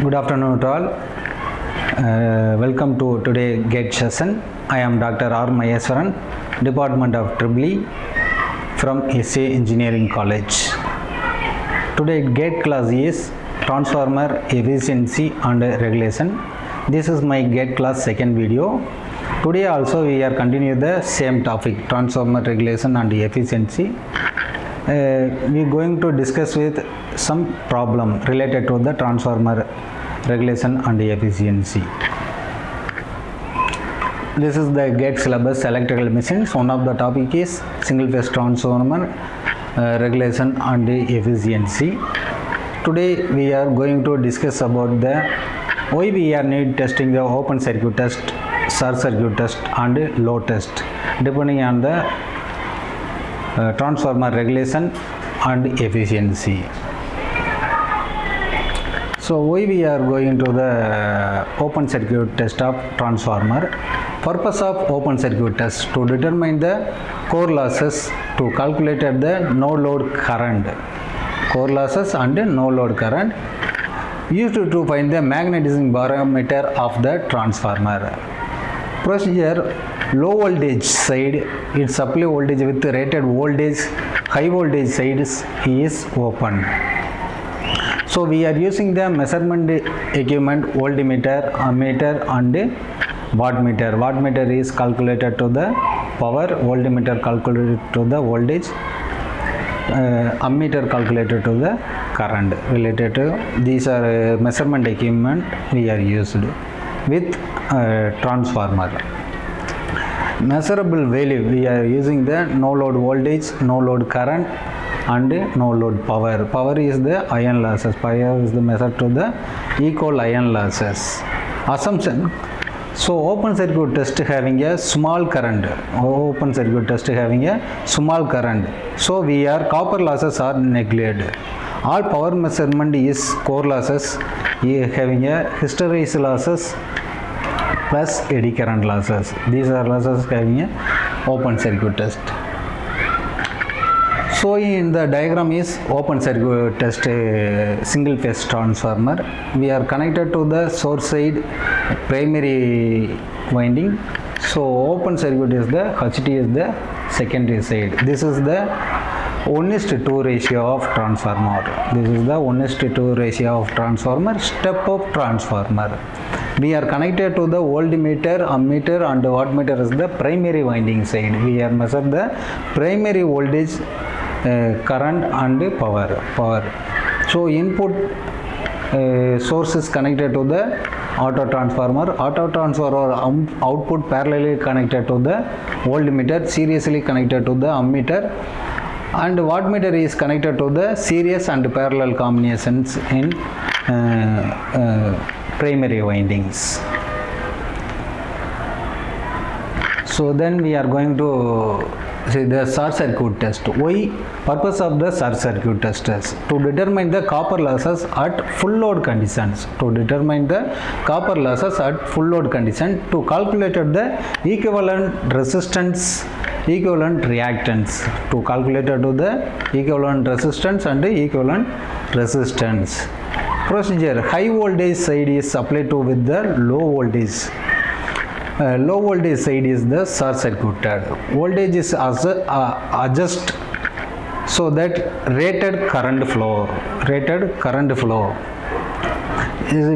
Good afternoon to all. Welcome to today's GATE session. I am Dr.R.MAGESWARAN, Department of EEE from S.A.E.C Engineering College. Today GATE class is Transformer Efficiency and Regulation. This is my GATE class second video. Today also we are continuing the same topic, Transformer Regulation and Efficiency. We are going to discuss with some problem related to the transformer regulation and efficiency. This is the GATE syllabus, electrical machines. One of the topic is single phase transformer regulation and efficiency. Today we are going to discuss about the why we are need testing the open circuit test, short circuit test and load test depending on the transformer regulation and efficiency. So why we are going to the open circuit test of transformer? Purpose of open circuit test to determine the core losses, to calculate the no load current, core losses and no load current, used to find the magnetism parameter of the transformer. Procedure: low voltage side, its supply voltage with rated voltage, high voltage sides is open. So we are using the measurement equipment, voltmeter, ammeter and wattmeter. Wattmeter is calculated to the power, voltmeter calculated to the voltage, ammeter calculated to the current. Related to these are measurement equipment we are used with transformer. Measurable value, we are using the no load voltage, no load current and no load power. Power is the iron losses. Power is the measure to the equal iron losses. Assumption: so open circuit test having a small current. Open circuit test having a small current. So we are copper losses are neglected. All power measurement is core losses having a hysteresis losses plus eddy current losses. These are losses having a open circuit test. So in the diagram is open circuit test single phase transformer. We are connected to the source side primary winding. So open circuit is the HT is the secondary side. This is the 1:2 ratio of transformer. This is the 1:2 ratio of transformer, step of transformer. We are connected to the voltmeter, ammeter and wattmeter is the primary winding side. We are measure the primary voltage, current and power. So input source is connected to the auto transformer. Auto transformer output parallelly connected to the voltmeter, seriously connected to the ammeter, and wattmeter is connected to the series and parallel combinations in primary windings. So then we are going to see the short circuit test. Why? Purpose of the short circuit test is to determine the copper losses at full load conditions. To determine the copper losses at full load condition, to calculate the equivalent resistance, equivalent reactance, to calculate to the equivalent resistance and equivalent resistance. Procedure: high voltage side is supplied to with the low voltage. Low voltage side is the short circuited. Voltage is adjust so that rated current flow.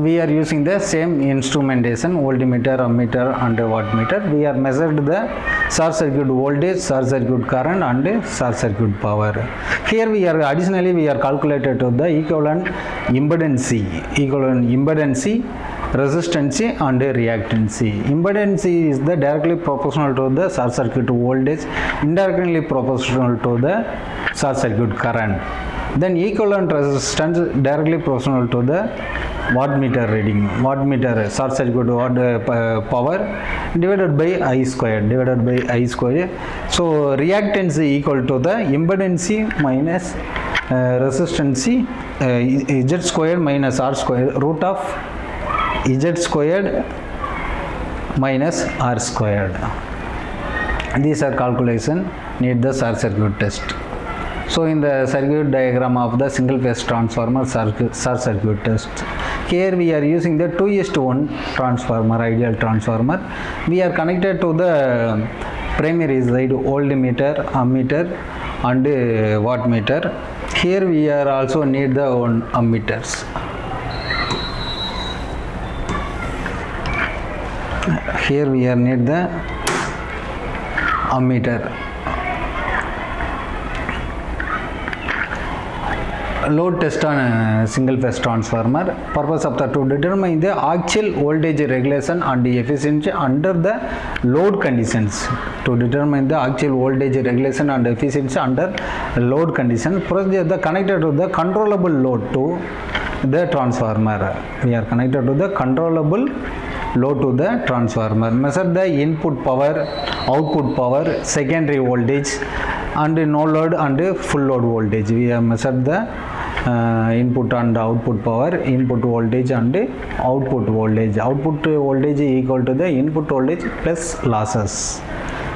We are using the same instrumentation, voltmeter, ammeter and wattmeter. We are measured the short circuit voltage, short circuit current and short circuit power. Here we are additionally we are calculated to the equivalent impedance, resistance and reactance. Impedance is the directly proportional to the short circuit voltage, indirectly proportional to the short circuit current. Then equivalent resistance directly proportional to the wattmeter reading, wattmeter short circuit power divided by I squared, So reactance equal to the impedance minus resistance, Z squared minus R squared, root of Z squared minus R squared. These are calculation need the short circuit test. So in the circuit diagram of the single phase transformer short circuit test, Here we are using the 2:1 transformer, ideal transformer. We are connected to the primary side voltmeter, ammeter and wattmeter. Here we are also need the one ammeters. Here we are need the ammeter. Load test on a single phase transformer. Purpose of the to determine the actual voltage regulation and the efficiency under the load conditions. To determine the actual voltage regulation and efficiency under load conditions. Procedure the connected to the controllable load to the transformer. We are connected to the controllable load to the transformer. Measure the input power, output power, secondary voltage and no load and full load voltage. We have measured the input and output power, input voltage and output voltage. Output voltage equal to the input voltage plus losses.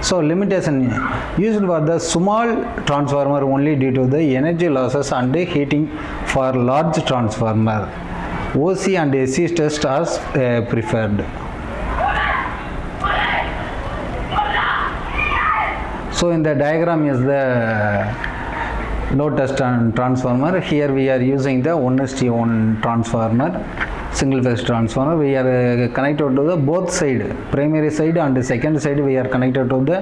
So limitation used for the small transformer only due to the energy losses and heating. For large transformer, OC and AC test are preferred. So in the diagram is the load test and transformer. Here we are using the 1:1 transformer, single phase transformer. We are connected to the both side, primary side and second side. We are connected to the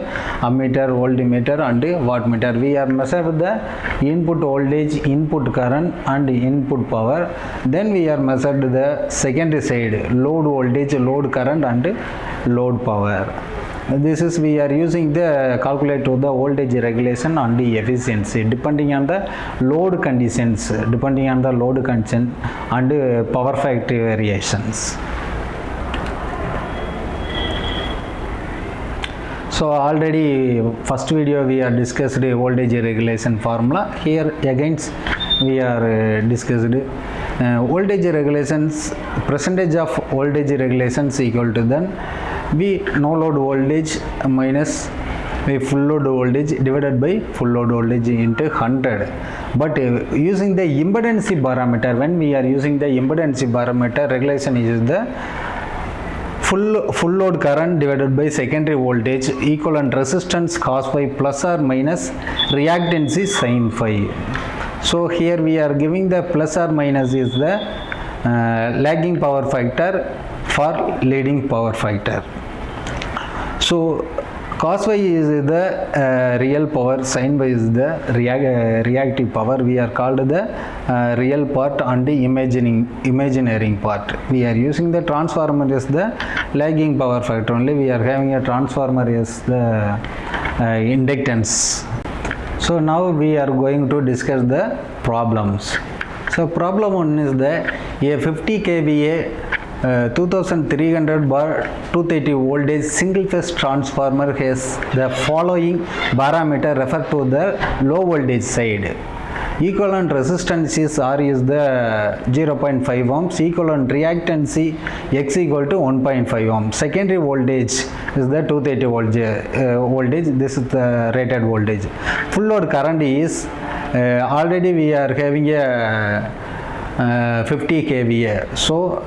ammeter, voltmeter and wattmeter. We are measure the input voltage, input current and input power. Then we are measured the secondary side, load voltage, load current and load power. This is we are using the calculate to the voltage regulation and the efficiency depending on the load conditions, depending on the load condition and power factor variations. So already first video we are discussed the voltage regulation formula. Here again we are discussed voltage regulations, percentage of voltage regulations equal to then V no load voltage minus V full load voltage divided by full load voltage into 100. But using the impedance parameter, when we are using the impedance parameter, regulation is the full load current divided by secondary voltage equivalent resistance cos phi plus or minus reactance is sin phi. So here we are giving the plus or minus is the lagging power factor for leading power factor. So cos phi is the real power, sin phi is the reactive power. We are called the real part and the imagineering part. We are using the transformer as the lagging power factor only. We are having a transformer as the inductance. So now we are going to discuss the problems. So problem one is that a 50 kVA 2300 bar 230 voltage single phase transformer has the following parameter refer to the low voltage side. Equivalent resistance is R is the 0.5 ohms, equivalent reactance X equal to 1.5 ohms. Secondary voltage is the 230 voltage. This is the rated voltage. Full load current is already we are having a 50 kVA. So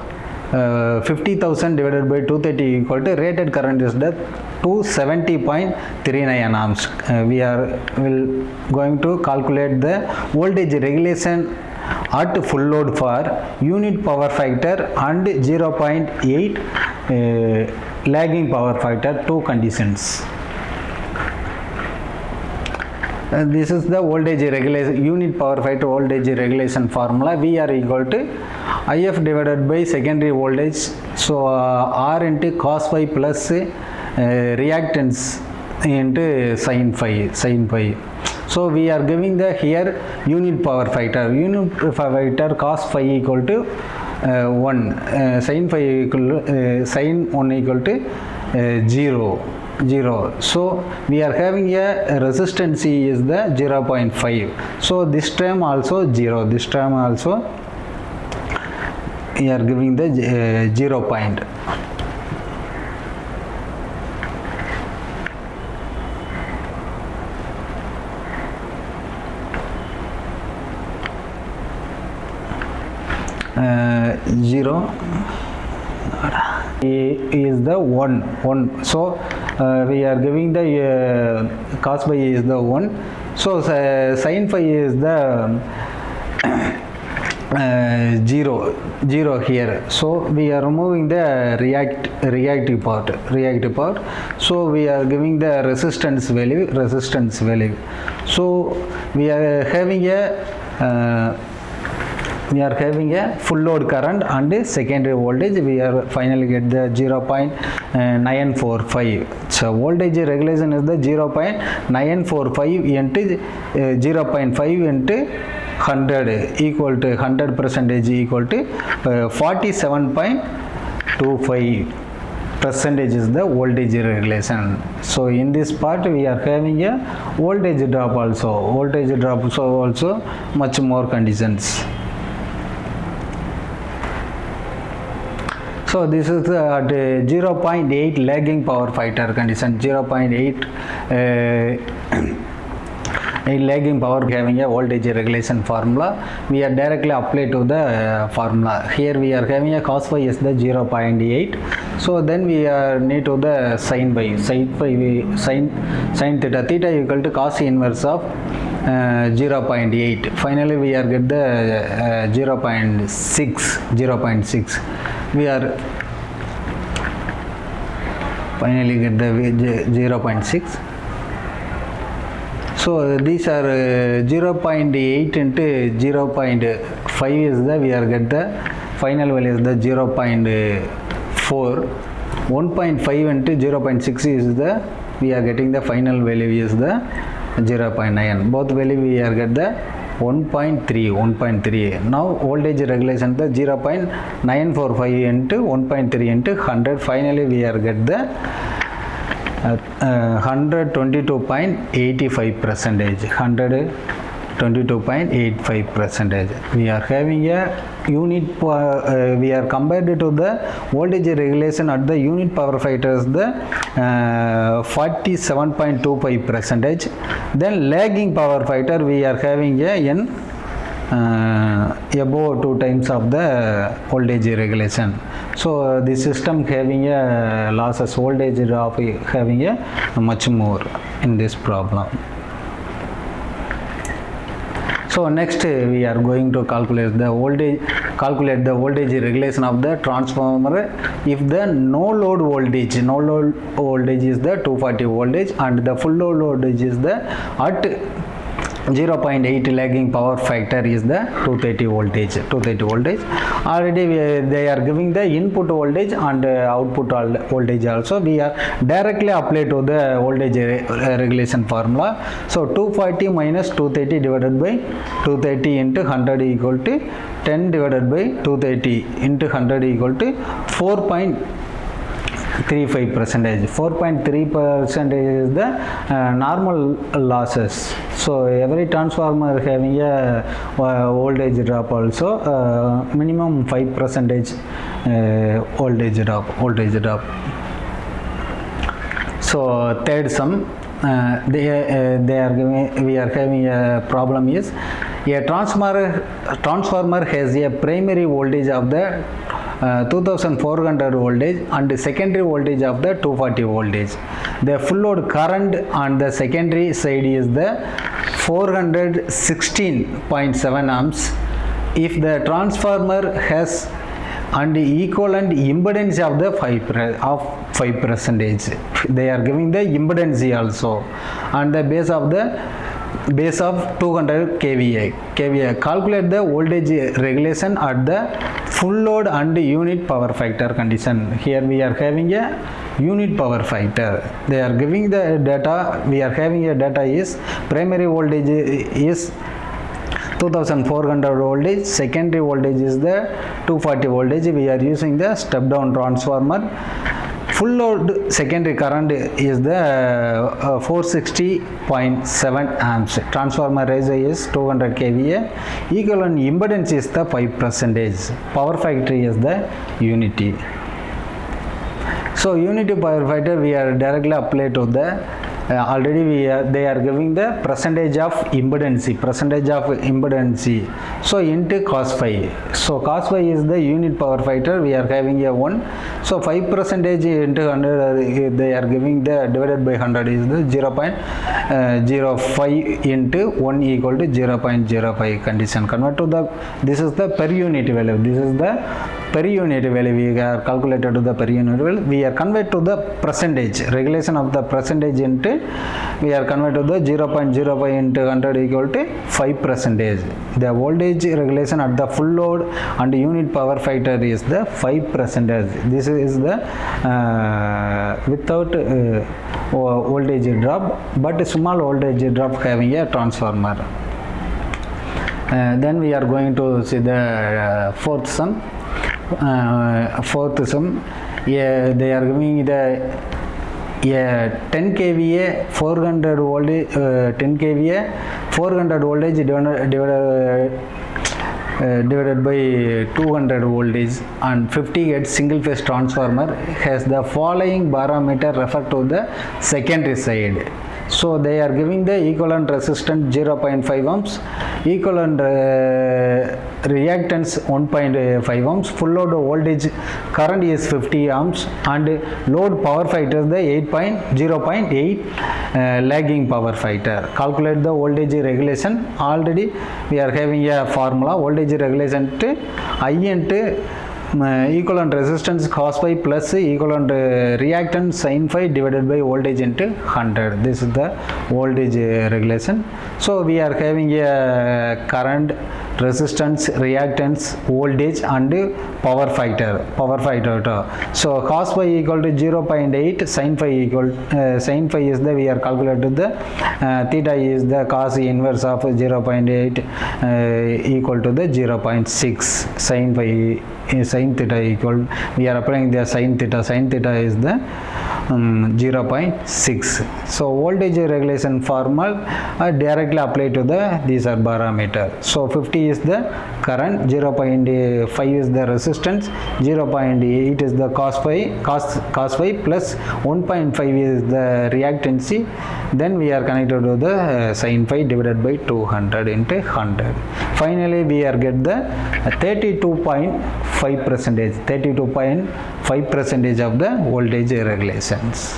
50,000 divided by 230 equal to rated current is the 270.39 amps. We are going to calculate the voltage regulation at full load for unit power factor and 0.8 lagging power factor, two conditions. This is the voltage regulation, unit power factor voltage regulation formula. V are equal to IF divided by secondary voltage. So R into cos phi plus reactance into sin phi. So we are giving the here unit power factor. Unit power factor cos phi equal to 1, sin phi equal sin 1 equal to 0. So we are having a resistance is the 0.5. So this term also 0. This term also we are giving the 0 point. 0 is the 1. So we are giving the cos phi is the 1. So sin phi is the 0 here. So we are removing the reactive part. So we are giving the resistance value. So we are having a full load current and secondary voltage. We are finally get the 0.945. So voltage regulation is the 0.945 into 0.5 into 100 equal to 100% equal to 47.25% is the voltage regulation. So in this part we are having a voltage drop also much more conditions. So this is at 0.8 lagging power factor condition. 0.8 lagging power having a voltage regulation formula. We are directly apply to the formula. Here we are having a cos phi is the 0.8. So then we need to the sin phi. Sin theta equal to cos inverse of 0.8. Finally we are get the 0.6. We are finally get the 0.6. So these are 0.8 into 0.5 is the we are get the final value is the 0.4. 1.5 into 0.6 is the we are getting the final value is the 0.9. Both value we are get the 1.3. Now voltage regulation the 0.945 into 1.3 into 100. Finally we are get the 122.85%. 122.85%. We are having a unit. We are compared to the voltage regulation at the unit power factor is the 47.25%. Then lagging power factor we are having a above 2 times of the voltage regulation. So the system having a losses voltage drop having a much more in this problem. So next we are going to calculate the voltage regulation of the transformer if the no load voltage is the 240 voltage and the full load voltage is the at 0.8 lagging power factor is the 230 voltage. Already they are giving the input voltage and output voltage also. We are directly apply to the voltage regulation formula. So 240 minus 230 divided by 230 into 100 equal to 10 divided by 230 into 100 equal to 4.35%. 4.3% is the normal losses. So every transformer having a voltage drop also minimum 5% voltage drop. So third sum we are having a problem is a transformer has a primary voltage of the 2400 voltage and the secondary voltage of the 240 voltage. The full load current on the secondary side is the 416.7 amps. If the transformer has and the equivalent impedance of the 5%, they are giving the impedance also and the base of 200 kVA. Calculate the voltage regulation at the full load and unit power factor condition. Here we are having a unit power factor. They are giving the data. We are having a data is primary voltage is 2400 voltage, secondary voltage is the 240 voltage. We are using the step down transformer. Full load secondary current is the 460.7 amps. Transformer ratio is 200 kVA. Equivalent impedance is the 5%. Power factor is the unity. So unity power factor we are directly apply to the already they are giving the percentage of impedance, so into cos phi. So cos phi is the unit power factor, we are having a 1. So 5 percentage into 100, they are giving the divided by 100 is the 0.05 into 1 equal to 0.05 condition. Convert to the, this is the per unit value, this is the per unit value, we are calculated to the per unit value, we are convert to the percentage, regulation of the percentage into, we are convert to the 0.05 into 100 equal to 5 percentage. The voltage regulation at the full load and unit power factor is the 5 percentage. This is the without voltage drop, but small voltage drop having a transformer. Then we are going to see the fourth sum. Yeah, they are giving the 10 kVA 400 voltage 10 kVA 400 voltage divided by 200 voltage and 50 Hz single phase transformer has the following parameter referred to the secondary side. So they are giving the equivalent resistance 0.5 ohms, equivalent reactance 1.5 ohms, full load voltage current is 50 ohms, and load power factor is the 0.8 lagging power factor. Calculate the voltage regulation. Already we are having a formula, voltage regulation to I into equivalent resistance cos phi plus equivalent reactance sin phi divided by voltage into 100. This is the voltage regulation. So we are having a current, resistance, reactance, voltage and power factor. So cos phi equal to 0.8, sin phi is the, we are calculated the theta is the cos inverse of 0.8 equal to the 0.6. Sin theta equal, we are applying the sin theta is the 0.6. So voltage regulation formula directly applied to the, these are parameter. So 50 is the current, 0.5 is the resistance, 0.8 is the cos phi plus 1.5 is the reactancy. Then we are connected to the sin phi divided by 200 into 100. Finally we are get the 32.5 percentage of the voltage regulations.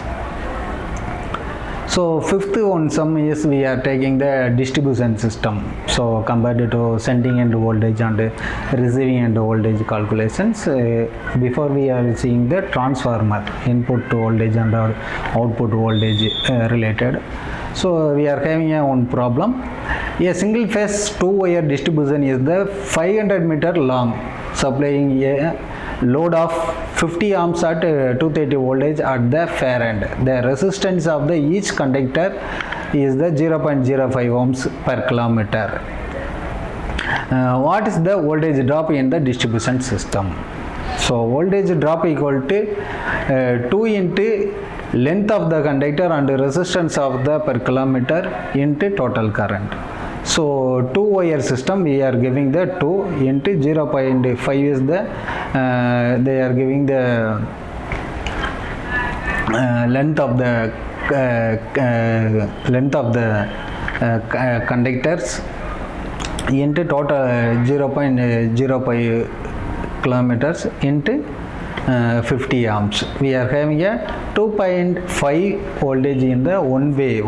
So fifth one sum is we are taking the distribution system. So compared to sending end voltage and receiving end voltage calculations, before we are seeing the transformer input voltage and output voltage related. So we are having one problem. A single phase 2-wire distribution is the 500 meter long, supplying a load of 50 ohms at 230 voltage at the fair end. The resistance of the each conductor is the 0.05 ohms per kilometer. What is the voltage drop in the distribution system? So voltage drop equal to 2 into length of the conductor and resistance of the per kilometer into total current. So 2-wire system, we are giving the 2 into 0.5 is the they are giving the length of the conductors into total 0.05 kilometers into 50 ohms. We are having a 2.5 voltage in the one way,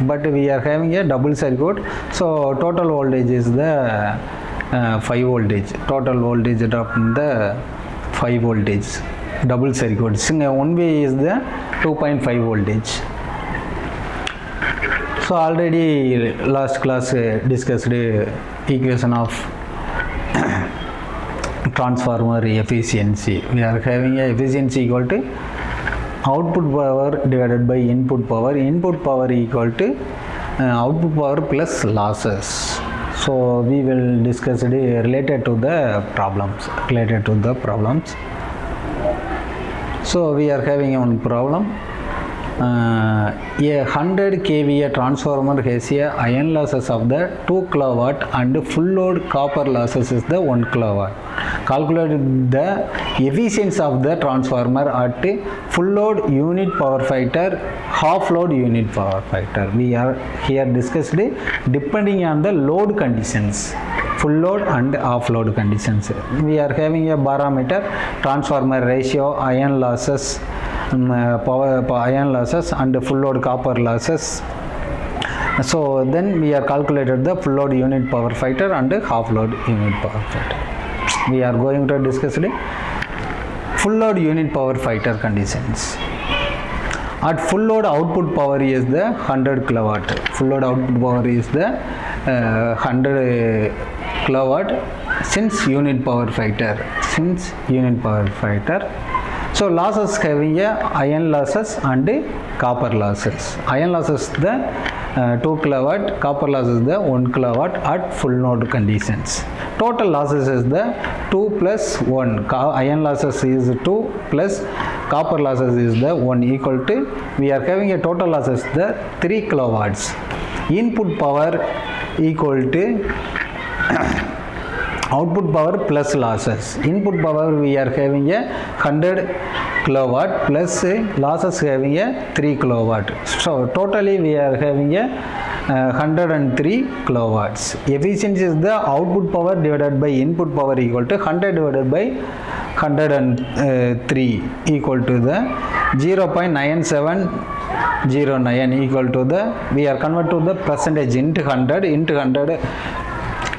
but we are having a double circuit, so total voltage is the 5 voltage. Total voltage drop in the 5 voltage. Double circuit. One way is the 2.5 voltage. So already last class discussed equation of transformer efficiency. We are having a efficiency equal to output power divided by input power. Input power equal to output power plus losses. So we will discuss it related to the problems. So we are having one problem. A 100 kVA transformer has a iron losses of the 2 kilowatt and full load copper losses is the 1 kilowatt. calculate the efficiency of the transformer at full load unit power factor, half load unit power factor. We are here discussed depending on the load conditions, full load and half load conditions. We are having a barometer, transformer ratio, iron losses, iron losses and full load copper losses. So then we are calculated the full load unit power factor and half load unit power factor. We are going to discuss the full load unit power factor conditions. At full load output power is the 100 kilowatt. Full load output power is the 100 kilowatt since unit power factor. So losses having a iron losses and copper losses. Iron losses the 2 kilowatt, copper losses the 1 kilowatt at full load conditions. Total losses is the 2 plus 1. Iron losses is 2 plus copper losses is the 1 equal to, we are having a total losses the 3 kilowatts. Input power equal to output power plus losses. Input power we are having a 100 kilowatt plus losses having a 3 kilowatt. So totally we are having a 103 kilowatts. Efficiency is the output power divided by input power equal to 100 divided by 103 equal to the 0.9709 equal to the, we are convert to the percentage into 100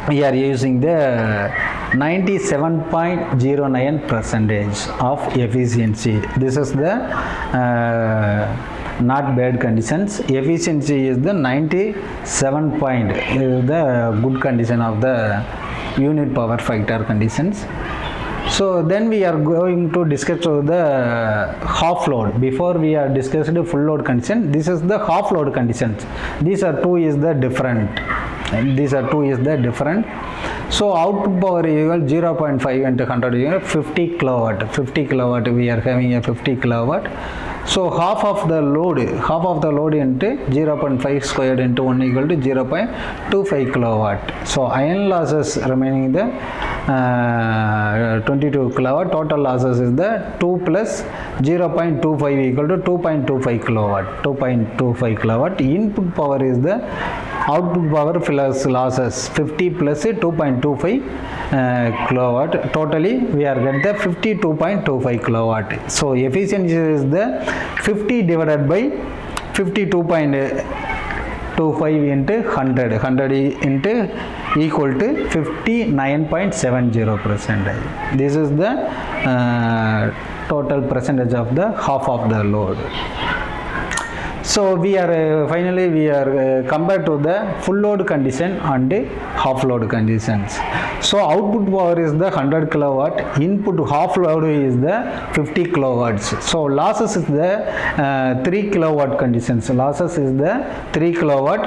we are using the 97.09 percentage of efficiency. This is the not bad conditions. Efficiency is the 97 point, is the good condition of the unit power factor conditions. So then we are going to discuss the half load. Before we are discussed the full load condition, this is the half load conditions. These are two is the different. So output power equal 0.5 into 100 50 kilowatt. 50 kilowatt we are having a 50 kilowatt. So half of the load into 0.5 squared into 1 equal to 0.25 kilowatt. So iron losses remaining the 22 kilowatt. Total losses is the 2 plus 0.25 equal to 2.25 kilowatt. 2.25 kilowatt. Input power is the output power plus losses 50 plus 2.25 kilowatt. Totally we are get the 52.25 kilowatt. So efficiency is the 50 divided by 52.25 into 100 into equal to 59.70 percentage. This is the total percentage of the half of the load. So we are finally we are compared to the full load condition and half load conditions. So output power is the 100 kilowatt, input half load is the 50 kilowatts. So losses is the 3 kilowatt conditions. Losses is the 3 kilowatt,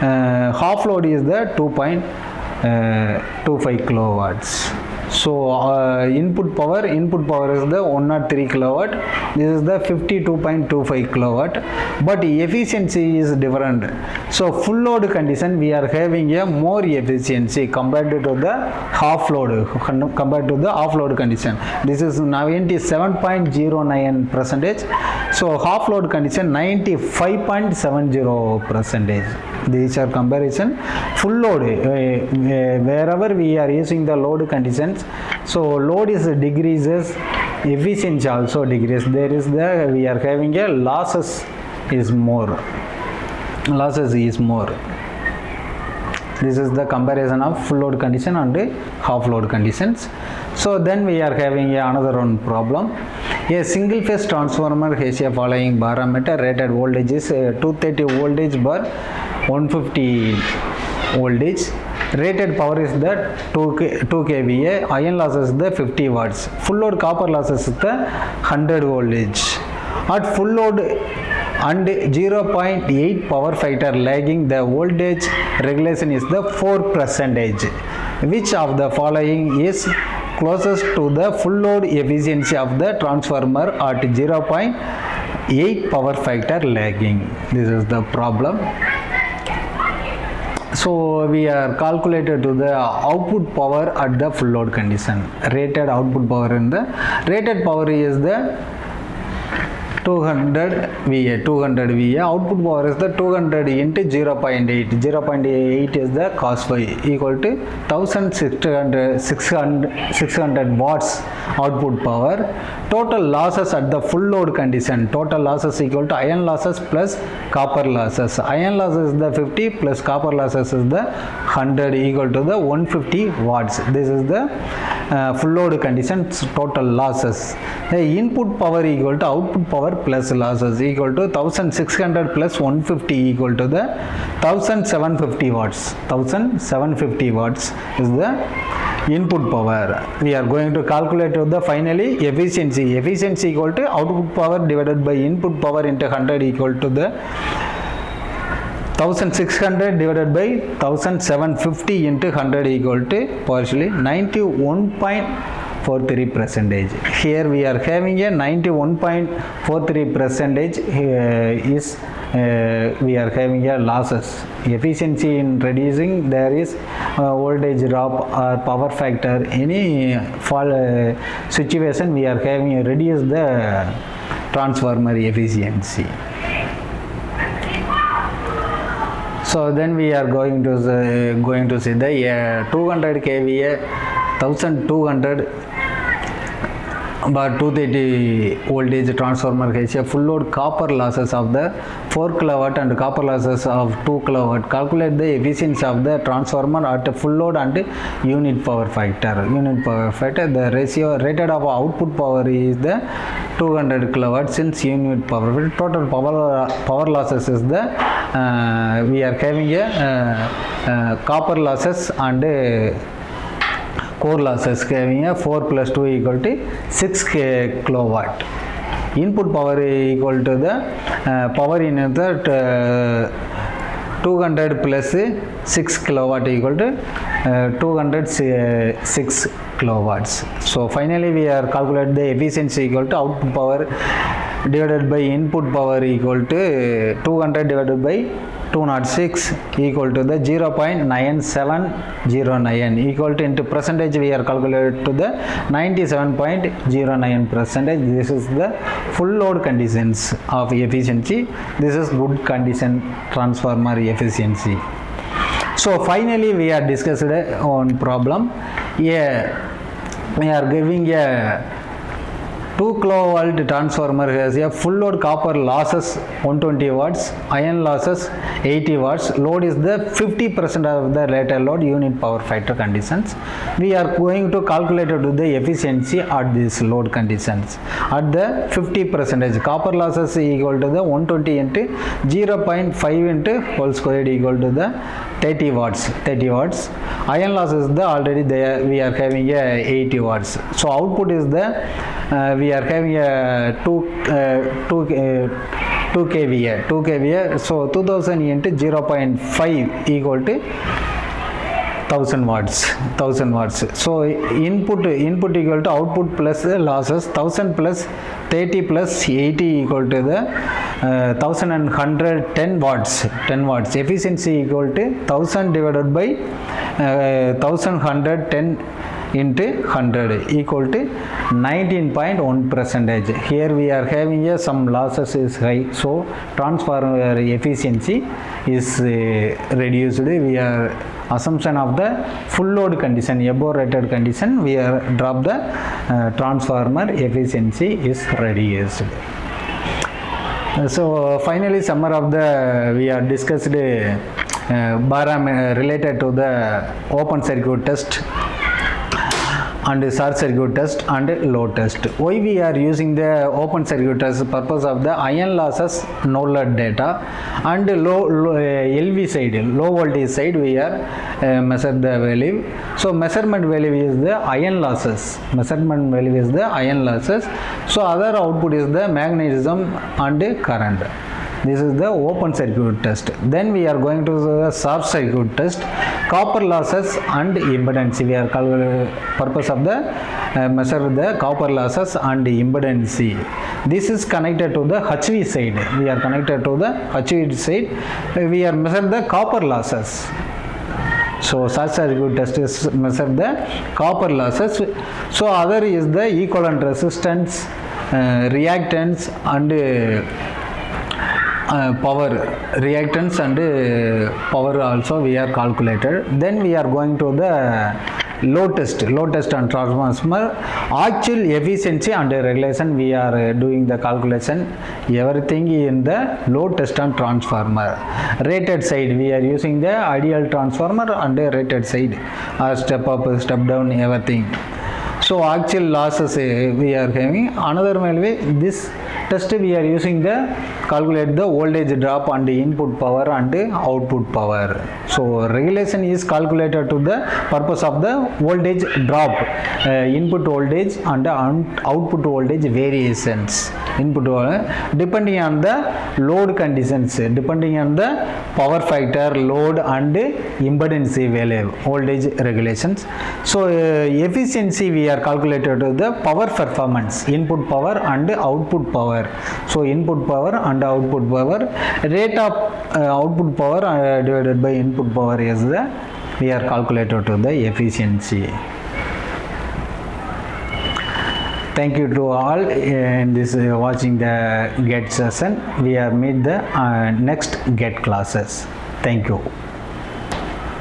half load is the 2.25 kilowatts. So input power is the 103 kilowatt. This is the 52.25 kilowatt. But efficiency is different. So full load condition we are having a more efficiency compared to the half load. Condition. This is 97.09 percentage. So half load condition 95.70 percentage. These are comparison. Full load wherever we are using the load conditions. So load is decreases, efficiency also decreases. There is the we are having a losses is more. This is the comparison of full load condition and half load conditions. So then we are having another one problem. A single phase transformer has a following parameter. Rated voltage is 230 voltage per 150 voltage. Rated power is the 2 kVA. Iron losses is the 50 watts. Full load copper losses is the 100 voltage. At full load and 0.8 power factor lagging, the voltage regulation is the 4%. Which of the following is closest to the full load efficiency of the transformer at 0.8 power factor lagging? This is the problem. So we are calculated to the output power at the full load condition. Rated output power in the rated power is the 200 VA, 200 VA. Output power is the 200 into 0.8. 0.8 is the cos phi equal to 600 watts output power. Total losses at the full load condition. Total losses equal to iron losses plus copper losses. Iron losses is the 50 plus copper losses is the 100 equal to the 150 watts. This is the full load condition total losses. The input power equal to output power plus losses equal to 1600 plus 150 equal to the 1750 watts. 1750 watts is the input power. We are going to calculate the finally efficiency. Efficiency equal to output power divided by input power into 100 equal to the 1600 divided by 1750 into 100 equal to partially 91.43 percentage. Here we are having a 91.43 percentage is we are having a losses. Efficiency in reducing, there is voltage drop or power factor, any fall situation we are having reduce the transformer efficiency. So then we are going to see the 200 kVA 1200 but 230 voltage transformer has a full load copper losses of the 4 kW and copper losses of 2 kW. Calculate the efficiency of the transformer at full load and unit power factor. Unit power factor, the ratio rated of output power is the 200 kW since unit power. Total power losses is the we are having a copper losses and core losses having a 4 plus 2 equal to 6 kilowatt. Input power equal to the power in the 200 plus 6 kilowatt equal to 206 kilowatts. So finally we are calculate the efficiency equal to output power divided by input power equal to 200 divided by 206 equal to the 0.9709 equal to into percentage we are calculated to the 97.09 percentage. This is the full load conditions of efficiency. This is good condition transformer efficiency. So finally we are discussed on problem. Yeah, we are giving a 2 kilovolt transformer has a full load copper losses 120 watts, iron losses 80 watts. Load is the 50% of the rated load, unit power factor conditions. We are going to calculate to the efficiency at these load conditions. At the 50%, copper losses equal to the 120 into 0.5 into whole squared equal to the 30 watts. Iron losses the already there we are having a 80 watts. So output is the we are having a 2 kVA. So 2000 into 0.5 equal to 1000 watts. So input equal to output plus the losses. 1000 plus 30 plus 80 equal to the 1110 watts. Efficiency equal to 1000 divided by 1110 into 100 equal to 19.1 percentage. Here we are having some losses is high, so transformer efficiency is reduced. We are assumption of the full load condition, above rated condition, we are drop the transformer efficiency is reduced. So finally summary of the we are discussed related to the open circuit test and short circuit test and load test. Why we are using the open circuit test? Purpose of the iron losses no load data and low LV side, low voltage side we are measure the value. So measurement value is the iron losses. So other output is the magnetism and current. This is the open circuit test. Then we are going to the short circuit test, copper losses and impedance. We are purpose of the measure the copper losses and impedance. This is connected to the HV side. We are connected to the HV side. We are measure the copper losses. So short circuit test is measure the copper losses. So other is the equivalent resistance, reactance and power. Reactance and power also we are calculated. Then we are going to the load test and transformer. Actual efficiency and regulation we are doing the calculation, everything in the load test and transformer. Rated side we are using the ideal transformer and rated side, step up, step down, everything. So actual losses we are having. Another way, this test we are using the calculate the voltage drop and input power and output power. So regulation is calculated to the purpose of the voltage drop, input voltage and output voltage variations. Input depending on the load conditions, depending on the power factor, load and impedance value, voltage regulations. So efficiency we are calculated to the power performance, input power and output power. So input power and output power, rate of output power divided by input power is the we are calculated to the efficiency. Thank you to all in this watching the GET session. We have made the next GET classes. Thank you.